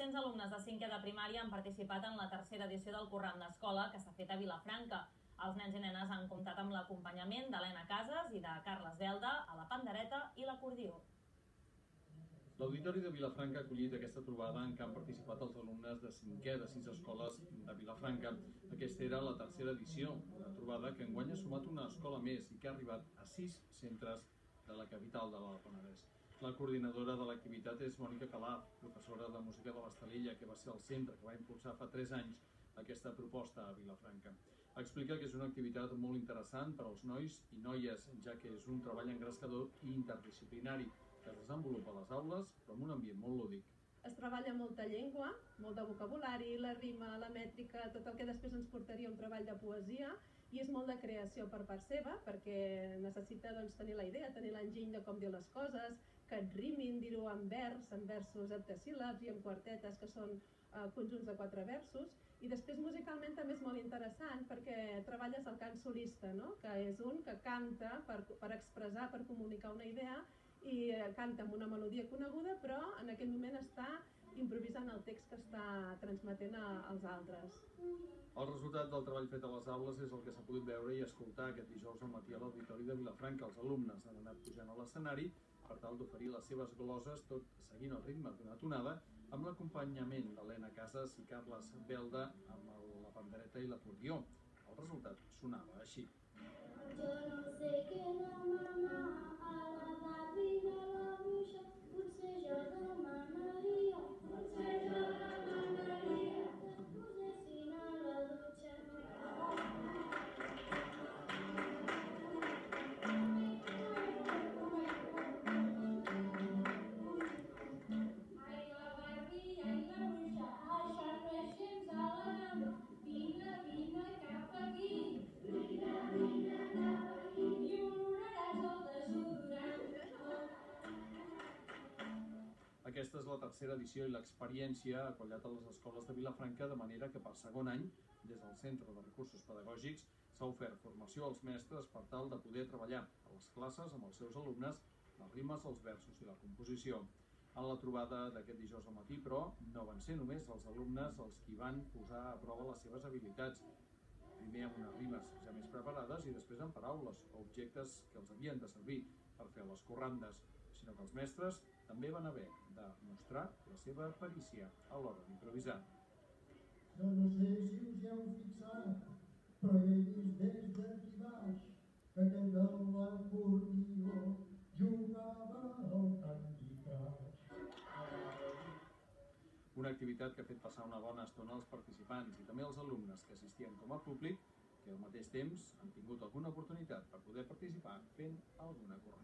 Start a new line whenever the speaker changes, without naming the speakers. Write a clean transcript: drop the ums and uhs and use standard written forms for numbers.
300 alumnes de 5è de primària han participat en la tercera edició del Corram d'Escola que s'ha fet a Vilafranca. Els nens i nenes han comptat amb l'acompanyament d'Helena Casas i de Carles Belda a la pandereta i l'acordió.
L'Auditori de Vilafranca ha acollit aquesta trobada en què han participat els alumnes de 5è de 6 escoles de Vilafranca. Aquesta era la tercera edició, una trobada que enguany ha sumat una escola més i que ha arribat a 6 centres de la capital de l'Alt Penedès. La coordinadora de l'activitat és Mònica Calaf, professora de música de l'Estelilla, que va ser el centre que va impulsar fa 3 anys aquesta proposta a Vilafranca. Explica que és una activitat molt interessant per als nois i noies, ja que és un treball engrescador i interdisciplinari que es desenvolupa a les aules, però en un ambient molt lúdic.
Es treballa molta llengua, molt de vocabulari, la rima, la mètrica, tot el que després ens portaria un treball de poesia, i és molt de creació per part seva, perquè necessita tenir la idea, tenir l'enginy de com dir les coses, que et rimin, dir-ho en versos heptasíl·labs i en quartetes, que són conjunts de 4 versos. I després musicalment també és molt interessant perquè treballes el cant solista, que és un que canta per expressar, per comunicar una idea, i canta amb una melodia coneguda, però en aquell moment està improvisant el text que està transmetent als altres.
El resultat del treball fet a les aules és el que s'ha pogut veure i escoltar aquest dijous al matí a l'Auditori de Vilafranca. Els alumnes han anat pujant a l'escenari per tal d'oferir les seves gloses, tot seguint el ritme d'una tonada, amb l'acompanyament d'Helena Casas i Carles Belda amb la pandereta i l'acordió. El resultat sonava així.
Jo no sé què demanar a l'edat i a la bruixa, potser jo demanaria que et posessin a la dutxa. Ai, la Barbie, ai, la bruixa, això no és gens elegant. Vine, vine cap aquí.
Aquesta és la tercera edició i l'experiència ha quallat a les escoles de Vilafranca, de manera que per segon any, des del Centre de Recursos Pedagògics, s'ha ofert formació als mestres per tal de poder treballar a les classes amb els seus alumnes les rimes, els versos i la composició. En la trobada d'aquest dijous al matí, però, no van ser només els alumnes els qui van posar a prova les seves habilitats. Primer amb unes rimes ja més preparades i després amb paraules o objectes que els havien de servir per fer les corrandes, sinó que els mestres també van haver de mostrar la seva perícia a l'hora d'improvisar.
Jo no sé si us hi heu fixat, però he vist des d'aquí baix que aquell de l'acordió jugava al Candy Crush.
Una activitat que ha fet passar una bona estona als participants i també als alumnes que assistien com a públic, que al mateix temps han tingut alguna oportunitat per poder participar fent alguna corrent.